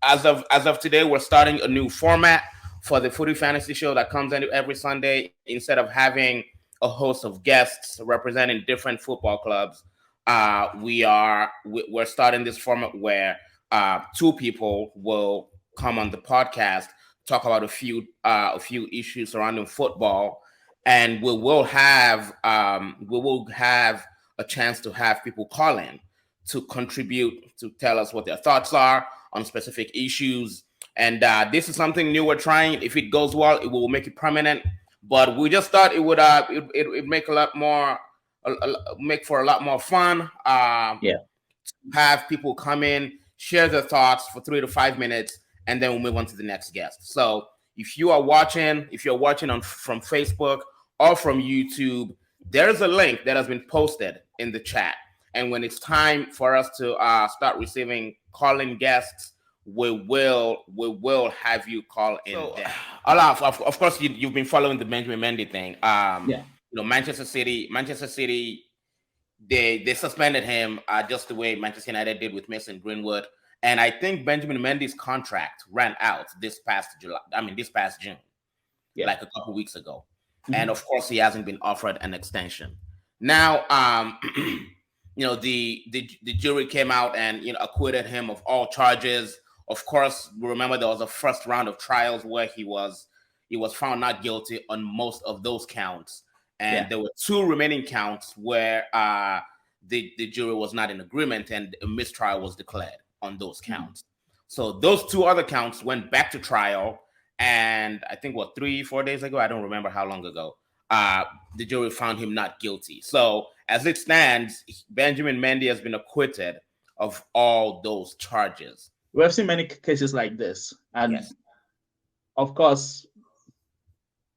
as of today, we're starting a new format for the Footy Fantasy Show that comes in every Sunday. Instead of having a host of guests representing different football clubs, we're starting this format where two people will come on the podcast, talk about a few issues surrounding football, and we will have a chance to have people call in to contribute, to tell us what their thoughts are on specific issues. And this is something new we're trying. If it goes well, it will make it permanent. But we just thought it would it make a lot more make for a lot more fun. Yeah. Have people come in, share their thoughts for 3 to 5 minutes, and then we'll move on to the next guest. So if you're watching on from Facebook or from YouTube, there's a link that has been posted in the chat. And when it's time for us to start receiving calling guests, we will have you call in. So, Olaf, of course, you've been following the Benjamin Mendy thing. Yeah. Manchester City, they suspended him just the way Manchester United did with Mason Greenwood. And I think Benjamin Mendy's contract ran out this past June, like a couple weeks ago. Mm-hmm. And of course, he hasn't been offered an extension. Now, the jury came out and acquitted him of all charges. Of course, remember there was a first round of trials where he was found not guilty on most of those counts, and there were two remaining counts where the jury was not in agreement, and a mistrial was declared on those counts. So those two other counts went back to trial, and I think 3-4 days ago, I don't remember how long ago, the jury found him not guilty. So as it stands, Benjamin Mendy has been acquitted of all those charges. We have seen many cases like this, and of course,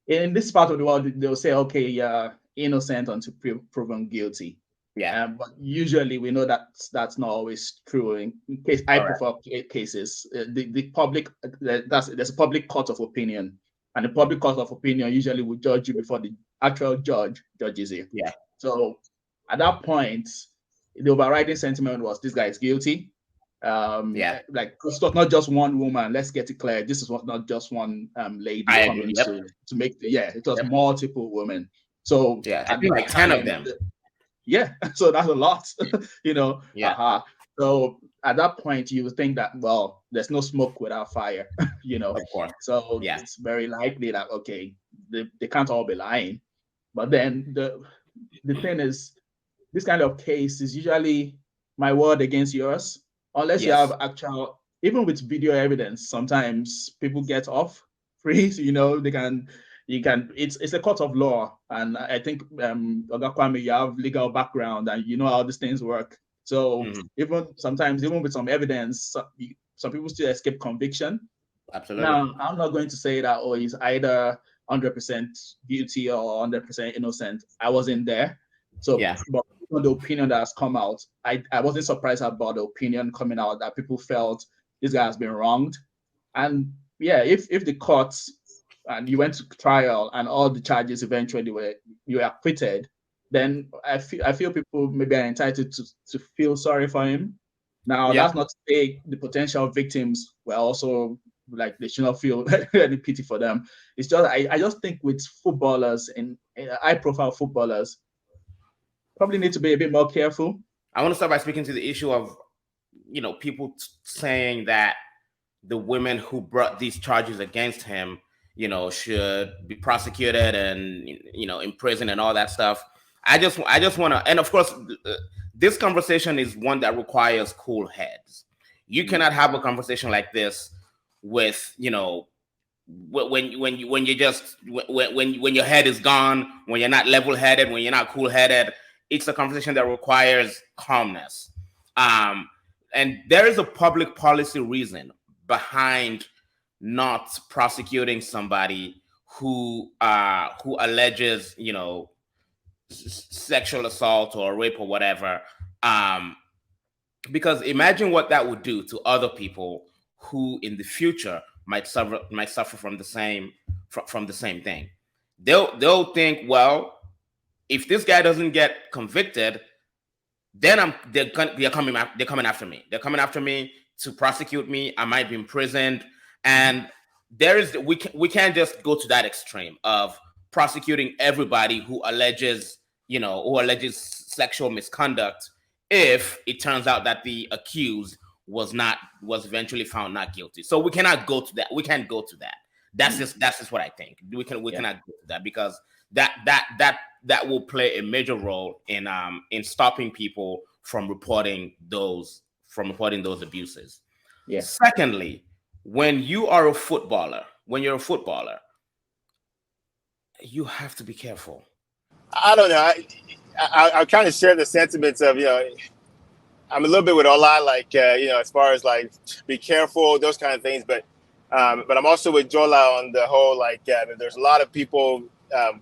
in this part of the world, they'll say, "Okay, you're innocent until proven guilty." Yeah, but usually we know that that's not always true. In case high-profile cases, the public there's a public court of opinion, and the public court of opinion usually will judge you before the actual judge judges you. Yeah. So at that point, the overriding sentiment was this guy is guilty. Like it's not just one woman. Let's get it clear. This is not just one lady coming to make it was multiple women. So I think like 10 of them. So that's a lot, So at that point, you would think that, well, there's no smoke without fire, Of course. So it's very likely that, okay, they can't all be lying. But then the thing is, this kind of case is usually my word against yours, unless you have actual, even with video evidence, sometimes people get off free. So, it's a court of law. And I think, Oga Kwame, you have legal background and you know how these things work. So even with some evidence, some people still escape conviction. Absolutely. Now, I'm not going to say that, he's either 100% guilty or 100% innocent. I wasn't there. So, but the opinion that has come out, I wasn't surprised about the opinion coming out that people felt this guy has been wronged. And if the courts and you went to trial and all the charges eventually you were acquitted, then I feel people maybe are entitled to feel sorry for him. Now, that's not to say the potential victims were also like they should not feel any pity for them. It's just I just think with footballers and high-profile footballers, probably need to be a bit more careful. I want to start by speaking to the issue of people saying that the women who brought these charges against him should be prosecuted and imprisoned and all that stuff. I just want to, and of course, this conversation is one that requires cool heads. You cannot have a conversation like this with when your head is gone, when you're not level-headed, when you're not cool-headed. It's a conversation that requires calmness, and there is a public policy reason behind not prosecuting somebody who alleges sexual assault or rape or whatever, because imagine what that would do to other people who in the future might suffer from the same thing. They'll think, well, if this guy doesn't get convicted, then they're coming after me. They're coming after me to prosecute me. I might be imprisoned, and we can't just go to that extreme of prosecuting everybody who alleges sexual misconduct if it turns out that the accused was eventually found not guilty. So we cannot go to that. We can't go to that. That's just what I think. We cannot go to that, because that will play a major role in stopping people from reporting those abuses. Yeah. Secondly, when you're a footballer, you have to be careful. I don't know. I kind of share the sentiments of, I'm a little bit with Ola, like, as far as like, be careful, those kind of things. But I'm also with Jola on the whole, like, there's a lot of people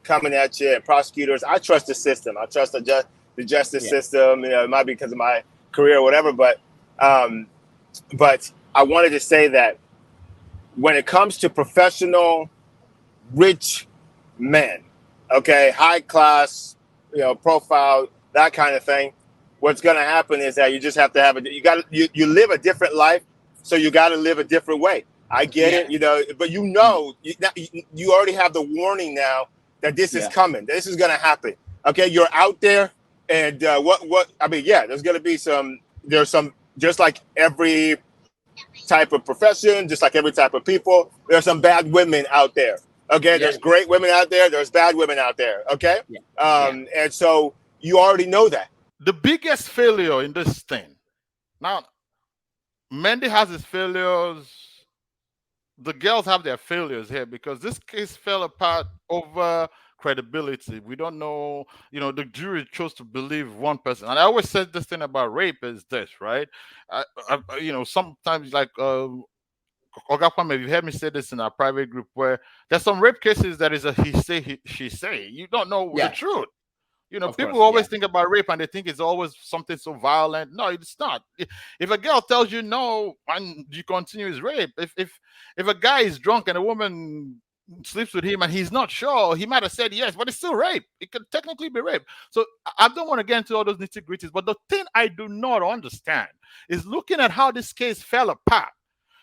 coming at you and prosecutors. I trust the system. I trust the justice system. It might be because of my career or whatever. But I wanted to say that when it comes to professional, rich men, okay, high class, profile, that kind of thing, what's going to happen is that you just have to you live a different life, so you got to live a different way. I get it, but you already have the warning now that this is coming. This is going to happen. Okay, you're out there, and there's going to be there's some, just like every type of profession, just like every type of people, there's some bad women out there. Okay, there's great women out there, there's bad women out there. Okay, and so you already know that. The biggest failure in this thing, now, Mendy has his failures, the girls have their failures here, because this case fell apart over credibility. We don't know, the jury chose to believe one person. And I always said this thing about rape is this, right? Sometimes, like, Oga Kwame, you've heard me say this in our private group, where there's some rape cases that is a he say, she say. You don't know the truth. People always think about rape and they think it's always something so violent. No, it's not. If a girl tells you no and you continue, it's rape. If a guy is drunk and a woman sleeps with him and he's not sure, he might have said yes, but it's still rape. It could technically be rape. So I don't want to get into all those nitty-gritties, but the thing I do not understand is looking at how this case fell apart.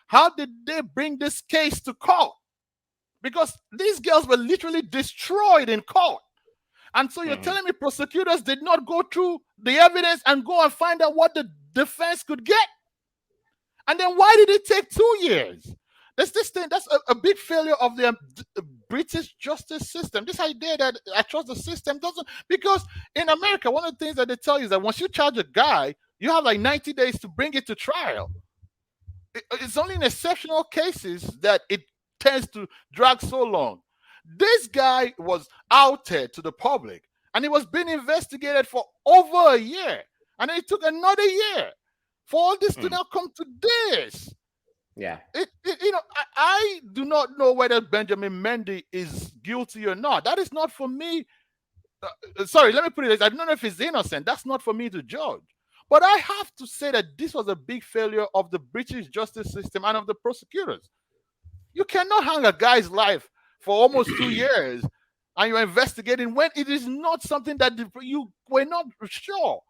How did they bring this case to court? Because these girls were literally destroyed in court. And so you're telling me prosecutors did not go through the evidence and go and find out what the defense could get? And then why did it take 2 years? There's this thing, that's a big failure of the British justice system. This idea that I trust the system doesn't, because in America, one of the things that they tell you is that once you charge a guy, you have like 90 days to bring it to trial. It's only in exceptional cases that it tends to drag so long. This guy was outed to the public and he was being investigated for over a year. And then it took another year for all this to now come to this. Yeah. I do not know whether Benjamin Mendy is guilty or not. That is not for me. Sorry, let me put it this. I don't know if he's innocent. That's not for me to judge. But I have to say that this was a big failure of the British justice system and of the prosecutors. You cannot hang a guy's life for almost 2 years and you're investigating when it is not something that you were not sure.